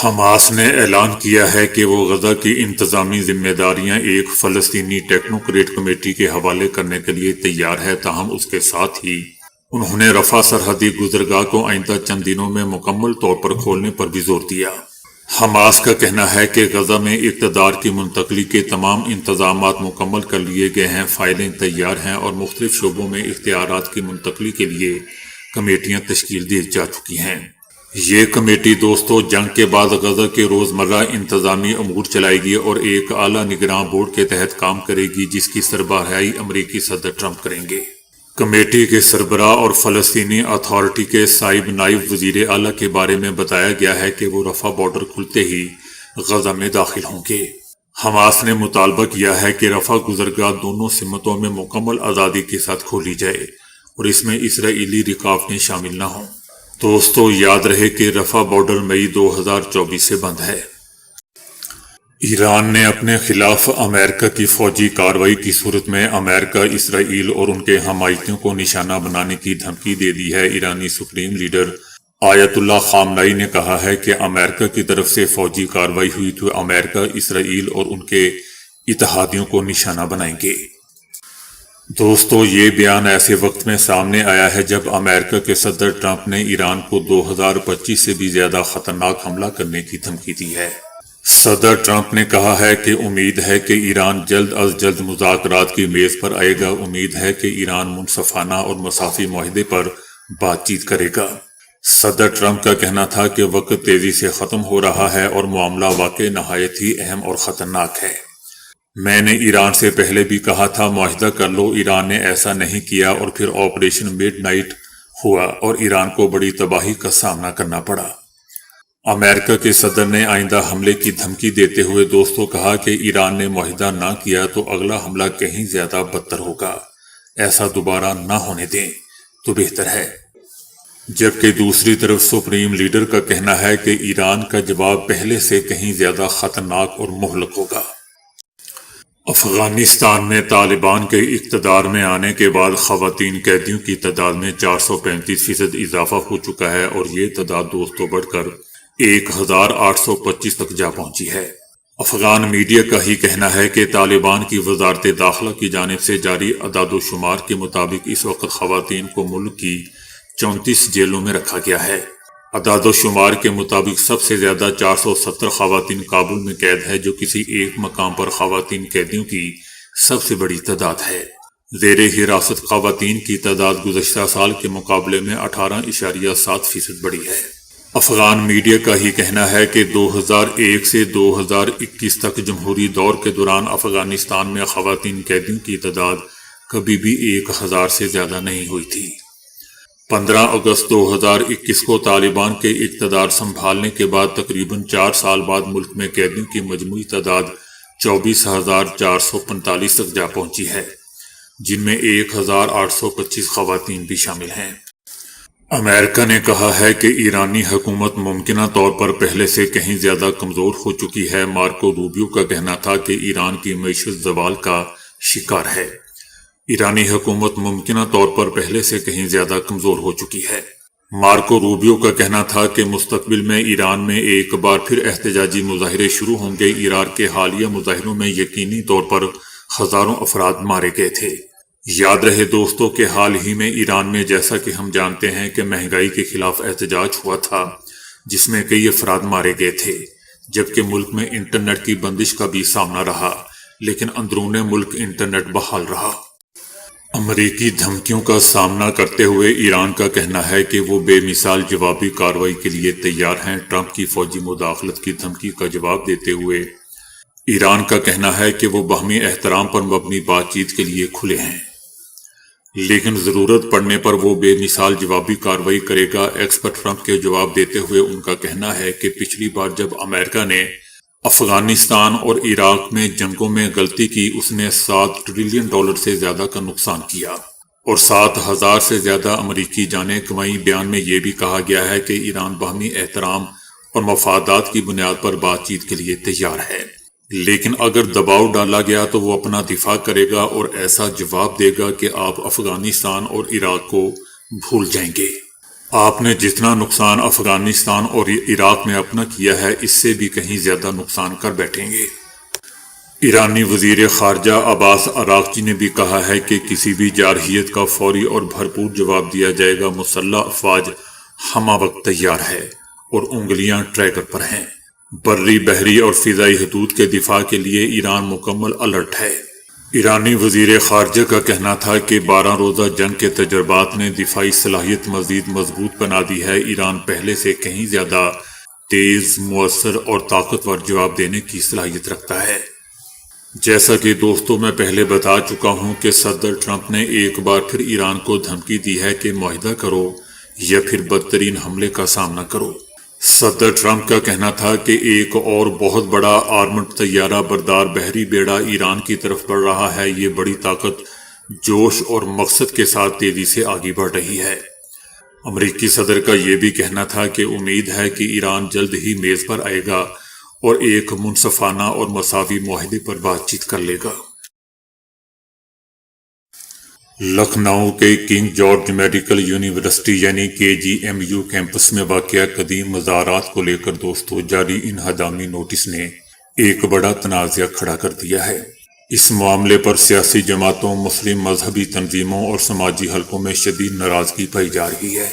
Hamas نے اعلان کیا ہے کہ وہ غزہ کی انتظامی ذمہ داریاں ایک فلسطینی ٹیکنوکریٹ کمیٹی کے حوالے کرنے کے لیے تیار ہے، تاہم اس کے ساتھ ہی انہوں نے رفح سرحدی گزرگاہ کو آئندہ چند دنوں میں مکمل طور پر کھولنے پر بھی زور دیا۔ حماس کا کہنا ہے کہ غزہ میں اقتدار کی منتقلی کے تمام انتظامات مکمل کر لیے گئے ہیں، فائلیں تیار ہیں اور مختلف شعبوں میں اختیارات کی منتقلی کے لیے کمیٹیاں تشکیل دی جا چکی ہیں۔ یہ کمیٹی دوستو جنگ کے بعد غزہ کے روزمرہ انتظامی امور چلائے گی اور ایک اعلیٰ نگراں بورڈ کے تحت کام کرے گی جس کی سربراہی امریکی صدر ٹرمپ کریں گے۔ کمیٹی کے سربراہ اور فلسطینی اتھارٹی کے نائب وزیر اعلیٰ کے بارے میں بتایا گیا ہے کہ وہ رفح بارڈر کھلتے ہی غزہ میں داخل ہوں گے۔ حماس نے مطالبہ کیا ہے کہ رفح گزرگاہ دونوں سمتوں میں مکمل آزادی کے ساتھ کھولی جائے اور اس میں اسرائیلی رکاوٹیں شامل نہ ہوں۔ دوستو یاد رہے کہ رفح بارڈر مئی 2024 سے بند ہے۔ ایران نے اپنے خلاف امریکہ کی فوجی کارروائی کی صورت میں امریکہ، اسرائیل اور ان کے حمایتیوں کو نشانہ بنانے کی دھمکی دے دی ہے۔ ایرانی سپریم لیڈر آیت اللہ خامنائی نے کہا ہے کہ امریکہ کی طرف سے فوجی کارروائی ہوئی تو امریکہ، اسرائیل اور ان کے اتحادیوں کو نشانہ بنائیں گے۔ دوستو یہ بیان ایسے وقت میں سامنے آیا ہے جب امریکہ کے صدر ٹرمپ نے ایران کو 2025 سے بھی زیادہ خطرناک حملہ کرنے کی دھمکی دی ہے۔ صدر ٹرمپ نے کہا ہے کہ امید ہے کہ ایران جلد از جلد مذاکرات کی میز پر آئے گا۔ امید ہے کہ ایران منصفانہ اور مساوی معاہدے پر بات چیت کرے گا۔ صدر ٹرمپ کا کہنا تھا کہ وقت تیزی سے ختم ہو رہا ہے اور معاملہ واقعی نہایت ہی اہم اور خطرناک ہے۔ میں نے ایران سے پہلے بھی کہا تھا معاہدہ کر لو، ایران نے ایسا نہیں کیا اور پھر آپریشن مڈ نائٹ ہوا اور ایران کو بڑی تباہی کا سامنا کرنا پڑا۔ امریکہ کے صدر نے آئندہ حملے کی دھمکی دیتے ہوئے دوستوں کہا کہ ایران نے معاہدہ نہ کیا تو اگلا حملہ کہیں زیادہ بدتر ہوگا، ایسا دوبارہ نہ ہونے دیں تو بہتر ہے۔ جبکہ دوسری طرف سپریم لیڈر کا کہنا ہے کہ ایران کا جواب پہلے سے کہیں زیادہ خطرناک اور مہلک ہوگا۔ افغانستان میں طالبان کے اقتدار میں آنے کے بعد خواتین قیدیوں کی تعداد میں 435% اضافہ ہو چکا ہے اور یہ تعداد دوستوں بڑھ کر 1825 تک جا پہنچی ہے۔ افغان میڈیا کا ہی کہنا ہے کہ طالبان کی وزارت داخلہ کی جانب سے جاری اعداد و شمار کے مطابق اس وقت خواتین کو ملک کی 34 جیلوں میں رکھا گیا ہے۔ اعداد و شمار کے مطابق سب سے زیادہ 470 خواتین کابل میں قید ہے، جو کسی ایک مقام پر خواتین قیدیوں کی سب سے بڑی تعداد ہے۔ زیر حراست خواتین کی تعداد گزشتہ سال کے مقابلے میں 18.7% بڑھی ہے۔ افغان میڈیا کا ہی کہنا ہے کہ 2001 سے 2021 تک جمہوری دور کے دوران افغانستان میں خواتین قیدیوں کی تعداد کبھی بھی 1000 سے زیادہ نہیں ہوئی تھی۔ 15 اگست 2021 کو طالبان کے اقتدار سنبھالنے کے بعد تقریباً 4 سال بعد ملک میں قیدیوں کی مجموعی تعداد 24,445 تک جا پہنچی ہے، جن میں 1,825 خواتین بھی شامل ہیں۔ امریکہ نے کہا ہے کہ ایرانی حکومت ممکنہ طور پر پہلے سے کہیں زیادہ کمزور ہو چکی ہے۔ مارکو روبیو کا کہنا تھا کہ ایران کی معیشت زوال کا شکار ہے۔ ایرانی حکومت ممکنہ طور پر پہلے سے کہیں زیادہ کمزور ہو چکی ہے۔ مارکو روبیو کا کہنا تھا کہ مستقبل میں ایران میں ایک بار پھر احتجاجی مظاہرے شروع ہوں گے۔ عراق کے حالیہ مظاہروں میں یقینی طور پر ہزاروں افراد مارے گئے تھے۔ یاد رہے دوستوں کہ حال ہی میں ایران میں جیسا کہ ہم جانتے ہیں کہ مہنگائی کے خلاف احتجاج ہوا تھا، جس میں کئی افراد مارے گئے تھے، جبکہ ملک میں انٹرنیٹ کی بندش کا بھی سامنا رہا، لیکن اندرون ملک انٹرنیٹ بحال رہا۔ امریکی دھمکیوں کا سامنا کرتے ہوئے ایران کا کہنا ہے کہ وہ بے مثال جوابی کارروائی کے لیے تیار ہیں۔ ٹرمپ کی فوجی مداخلت کی دھمکی کا جواب دیتے ہوئے ایران کا کہنا ہے کہ وہ باہمی احترام پر مبنی بات چیت کے لیے کھلے ہیں، لیکن ضرورت پڑنے پر وہ بے مثال جوابی کارروائی کرے گا۔ ایکس پر ٹرمپ کے جواب دیتے ہوئے ان کا کہنا ہے کہ پچھلی بار جب امریکہ نے افغانستان اور عراق میں جنگوں میں غلطی کی، اس نے $7 ٹریلین سے زیادہ کا نقصان کیا اور 7,000 سے زیادہ امریکی جانیں گنوائیں۔ بیان میں یہ بھی کہا گیا ہے کہ ایران باہمی احترام اور مفادات کی بنیاد پر بات چیت کے لیے تیار ہے، لیکن اگر دباؤ ڈالا گیا تو وہ اپنا دفاع کرے گا اور ایسا جواب دے گا کہ آپ افغانستان اور عراق کو بھول جائیں گے۔ آپ نے جتنا نقصان افغانستان اور عراق میں اپنا کیا ہے اس سے بھی کہیں زیادہ نقصان کر بیٹھیں گے۔ ایرانی وزیر خارجہ عباس عراقچی نے بھی کہا ہے کہ کسی بھی جارحیت کا فوری اور بھرپور جواب دیا جائے گا۔ مسلح افواج ہمہ وقت تیار ہے اور انگلیاں ٹریگر پر ہیں۔ بری، بحری اور فضائی حدود کے دفاع کے لیے ایران مکمل الرٹ ہے۔ ایرانی وزیر خارجہ کا کہنا تھا کہ 12 روزہ جنگ کے تجربات نے دفاعی صلاحیت مزید مضبوط بنا دی ہے۔ ایران پہلے سے کہیں زیادہ تیز، مؤثر اور طاقتور جواب دینے کی صلاحیت رکھتا ہے۔ جیسا کہ دوستو میں پہلے بتا چکا ہوں کہ صدر ٹرمپ نے ایک بار پھر ایران کو دھمکی دی ہے کہ معاہدہ کرو یا پھر بدترین حملے کا سامنا کرو۔ صدر ٹرمپ کا کہنا تھا کہ ایک اور بہت بڑا آرمڈ طیارہ بردار بحری بیڑا ایران کی طرف بڑھ رہا ہے۔ یہ بڑی طاقت جوش اور مقصد کے ساتھ تیزی سے آگے بڑھ رہی ہے۔ امریکی صدر کا یہ بھی کہنا تھا کہ امید ہے کہ ایران جلد ہی میز پر آئے گا اور ایک منصفانہ اور مساوی معاہدے پر بات چیت کر لے گا۔ لکھنؤ کے کنگ جارج میڈیکل یونیورسٹی یعنی KGMU کیمپس میں واقع قدیم مزارات کو لے کر دوستو جاری انہدامی نوٹس نے ایک بڑا تنازعہ کھڑا کر دیا ہے۔ اس معاملے پر سیاسی جماعتوں، مسلم مذہبی تنظیموں اور سماجی حلقوں میں شدید ناراضگی پائی جا رہی ہے۔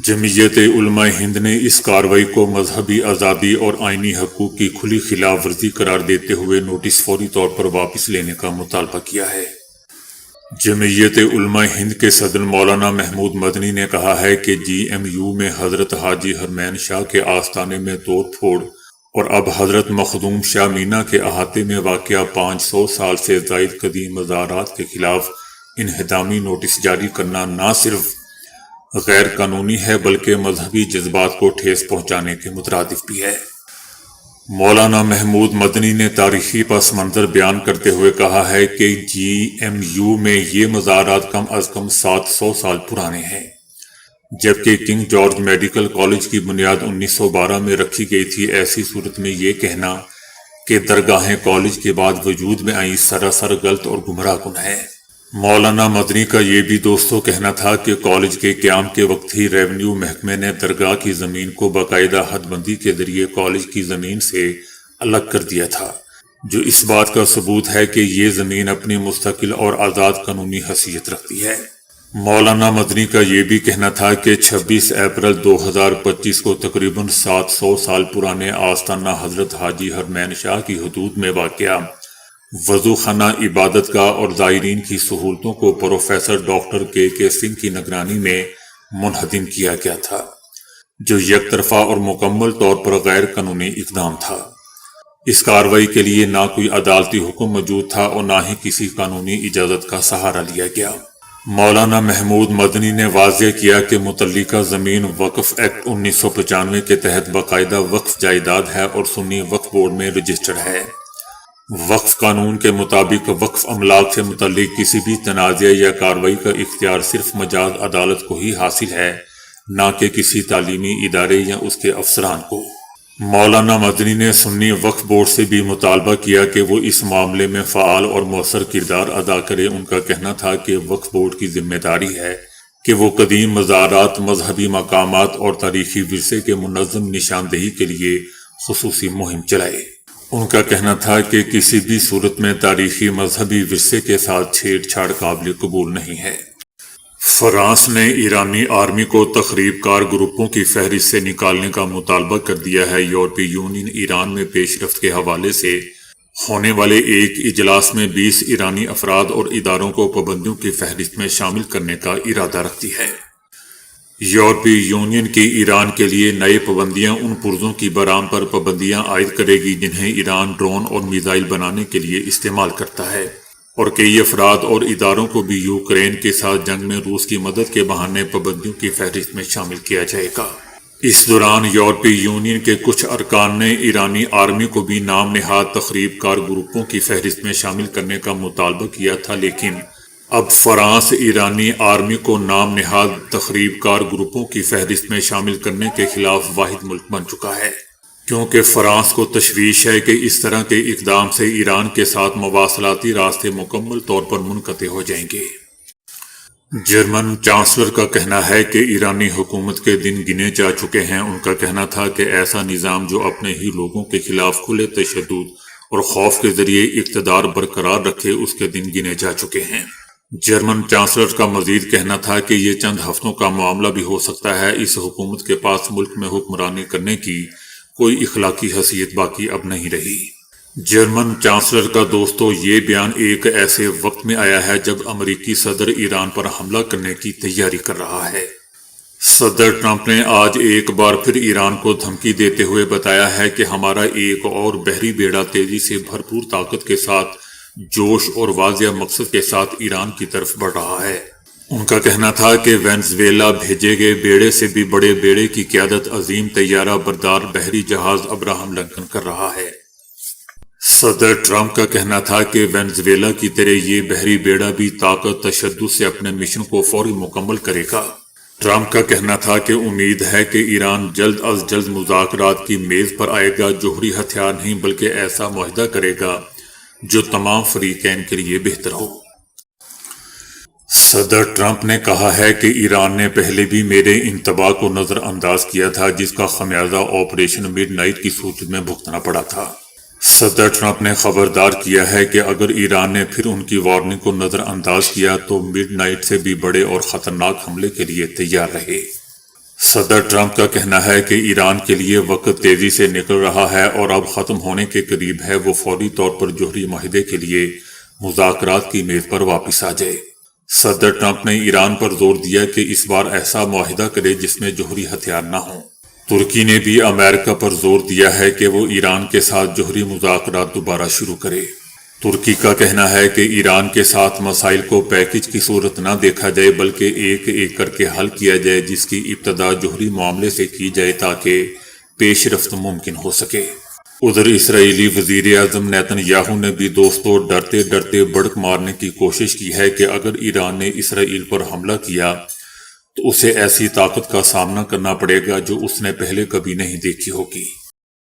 جمعیت علماء ہند نے اس کارروائی کو مذہبی آزادی اور آئینی حقوق کی کھلی خلاف ورزی قرار دیتے ہوئے نوٹس فوری طور پر واپس لینے کا مطالبہ کیا ہے۔ جمعیت علماء ہند کے صدر مولانا محمود مدنی نے کہا ہے کہ GMU میں حضرت حاجی حرمین شاہ کے آستانے میں توڑ پھوڑ اور اب حضرت مخدوم شاہ مینا کے احاطے میں واقع 500 سال سے زائد قدیم مزارات کے خلاف انہدامی نوٹس جاری کرنا نہ صرف غیر قانونی ہے بلکہ مذہبی جذبات کو ٹھیس پہنچانے کے مترادف بھی ہے۔ مولانا محمود مدنی نے تاریخی پس منظر بیان کرتے ہوئے کہا ہے کہ GMU میں یہ مزارات کم از کم 700 سال پرانے ہیں، جبکہ کنگ جارج میڈیکل کالج کی بنیاد 1912 میں رکھی گئی تھی۔ ایسی صورت میں یہ کہنا کہ درگاہیں کالج کے بعد وجود میں آئیں سراسر غلط اور گمراہ کن ہے۔ مولانا مدنی کا یہ بھی دوستو کہنا تھا کہ کالج کے قیام کے وقت ہی ریونیو محکمے نے درگاہ کی زمین کو باقاعدہ حد بندی کے ذریعے کالج کی زمین سے الگ کر دیا تھا، جو اس بات کا ثبوت ہے کہ یہ زمین اپنی مستقل اور آزاد قانونی حیثیت رکھتی ہے۔ مولانا مدنی کا یہ بھی کہنا تھا کہ 26 اپریل 2025 کو تقریباً 700 سال پرانے آستانہ حضرت حاجی حرمین شاہ کی حدود میں واقع وضو خانہ عبادت گاہ اور زائرین کی سہولتوں کو پروفیسر ڈاکٹر کے سنگھ کی نگرانی میں منہدم کیا گیا تھا، جو یک طرفہ اور مکمل طور پر غیر قانونی اقدام تھا۔ اس کارروائی کے لیے نہ کوئی عدالتی حکم موجود تھا اور نہ ہی کسی قانونی اجازت کا سہارا لیا گیا۔ مولانا محمود مدنی نے واضح کیا کہ متعلقہ زمین وقف ایکٹ 1995 کے تحت باقاعدہ وقف جائیداد ہے اور سنی وقف بورڈ میں رجسٹرڈ ہے۔ وقف قانون کے مطابق وقف املاک سے متعلق کسی بھی تنازع یا کارروائی کا اختیار صرف مجاز عدالت کو ہی حاصل ہے، نہ کہ کسی تعلیمی ادارے یا اس کے افسران کو۔ مولانا مدنی نے سنی وقف بورڈ سے بھی مطالبہ کیا کہ وہ اس معاملے میں فعال اور مؤثر کردار ادا کرے۔ ان کا کہنا تھا کہ وقف بورڈ کی ذمہ داری ہے کہ وہ قدیم مزارات، مذہبی مقامات اور تاریخی ورثے کے منظم نشاندہی کے لیے خصوصی مہم چلائے۔ ان کا کہنا تھا کہ کسی بھی صورت میں تاریخی مذہبی ورثے کے ساتھ چھیڑ چھاڑ قابل قبول نہیں ہے۔ فرانس نے ایرانی آرمی کو تخریب کار گروپوں کی فہرست سے نکالنے کا مطالبہ کر دیا ہے۔ یورپی یونین ایران میں پیش رفت کے حوالے سے ہونے والے ایک اجلاس میں 20 ایرانی افراد اور اداروں کو پابندیوں کی فہرست میں شامل کرنے کا ارادہ رکھتی ہے۔ یورپی یونین کی ایران کے لیے نئے پابندیاں ان پرزوں کی برآمد پر پابندیاں عائد کرے گی جنہیں ایران ڈرون اور میزائل بنانے کے لیے استعمال کرتا ہے، اور کئی افراد اور اداروں کو بھی یوکرین کے ساتھ جنگ میں روس کی مدد کے بہانے پابندیوں کی فہرست میں شامل کیا جائے گا۔ اس دوران یورپی یونین کے کچھ ارکان نے ایرانی آرمی کو بھی نام نہاد تخریب کار گروپوں کی فہرست میں شامل کرنے کا مطالبہ کیا تھا، لیکن اب فرانس ایرانی آرمی کو نام نہاد تخریب کار گروپوں کی فہرست میں شامل کرنے کے خلاف واحد ملک بن چکا ہے، کیونکہ فرانس کو تشویش ہے کہ اس طرح کے اقدام سے ایران کے ساتھ مواصلاتی راستے مکمل طور پر منقطع ہو جائیں گے۔ جرمن چانسلر کا کہنا ہے کہ ایرانی حکومت کے دن گنے جا چکے ہیں۔ ان کا کہنا تھا کہ ایسا نظام جو اپنے ہی لوگوں کے خلاف کھلے تشدد اور خوف کے ذریعے اقتدار برقرار رکھے، اس کے دن گنے جا چکے ہیں۔ جرمن چانسلر کا مزید کہنا تھا کہ یہ چند ہفتوں کا معاملہ بھی ہو سکتا ہے۔ اس حکومت کے پاس ملک میں حکمرانی کرنے کی کوئی اخلاقی حیثیت باقی اب نہیں رہی۔ جرمن چانسلر کا دوستو، یہ بیان ایک ایسے وقت میں آیا ہے جب امریکی صدر ایران پر حملہ کرنے کی تیاری کر رہا ہے۔ صدر ٹرمپ نے آج ایک بار پھر ایران کو دھمکی دیتے ہوئے بتایا ہے کہ ہمارا ایک اور بحری بیڑا تیزی سے بھرپور طاقت کے ساتھ، جوش اور واضح مقصد کے ساتھ ایران کی طرف بڑھ رہا ہے۔ ان کا کہنا تھا کہ وینزویلا بھیجے گئے بیڑے سے بھی بڑے بیڑے کی قیادت عظیم طیارہ بردار بحری جہاز ابراہم لنکن کر رہا ہے۔ صدر ٹرمپ کا کہنا تھا کہ وینزویلا کی طرح یہ بحری بیڑا بھی طاقت تشدد سے اپنے مشن کو فوری مکمل کرے گا۔ ٹرمپ کا کہنا تھا کہ امید ہے کہ ایران جلد از جلد مذاکرات کی میز پر آئے گا، جوہری ہتھیار نہیں بلکہ ایسا معاہدہ کرے گا جو تمام فریقین کے لیے بہتر ہو۔ صدر ٹرمپ نے کہا ہے کہ ایران نے پہلے بھی میرے انتباہ کو نظر انداز کیا تھا، جس کا خمیازہ آپریشن مڈ نائٹ کی صورت میں بھگتنا پڑا تھا۔ صدر ٹرمپ نے خبردار کیا ہے کہ اگر ایران نے پھر ان کی وارننگ کو نظر انداز کیا تو مڈ نائٹ سے بھی بڑے اور خطرناک حملے کے لیے تیار رہے۔ صدر ٹرمپ کا کہنا ہے کہ ایران کے لیے وقت تیزی سے نکل رہا ہے اور اب ختم ہونے کے قریب ہے، وہ فوری طور پر جوہری معاہدے کے لیے مذاکرات کی میز پر واپس آ جائے۔ صدر ٹرمپ نے ایران پر زور دیا کہ اس بار ایسا معاہدہ کرے جس میں جوہری ہتھیار نہ ہوں۔ ترکی نے بھی امریکہ پر زور دیا ہے کہ وہ ایران کے ساتھ جوہری مذاکرات دوبارہ شروع کرے۔ ترکی کا کہنا ہے کہ ایران کے ساتھ مسائل کو پیکج کی صورت نہ دیکھا جائے بلکہ ایک ایک کر کے حل کیا جائے، جس کی ابتدا جوہری معاملے سے کی جائے تاکہ پیش رفت ممکن ہو سکے۔ ادھر اسرائیلی وزیر اعظم نیتن یاہو نے بھی دوستوں ڈرتے ڈرتے بڑک مارنے کی کوشش کی ہے کہ اگر ایران نے اسرائیل پر حملہ کیا تو اسے ایسی طاقت کا سامنا کرنا پڑے گا جو اس نے پہلے کبھی نہیں دیکھی ہوگی۔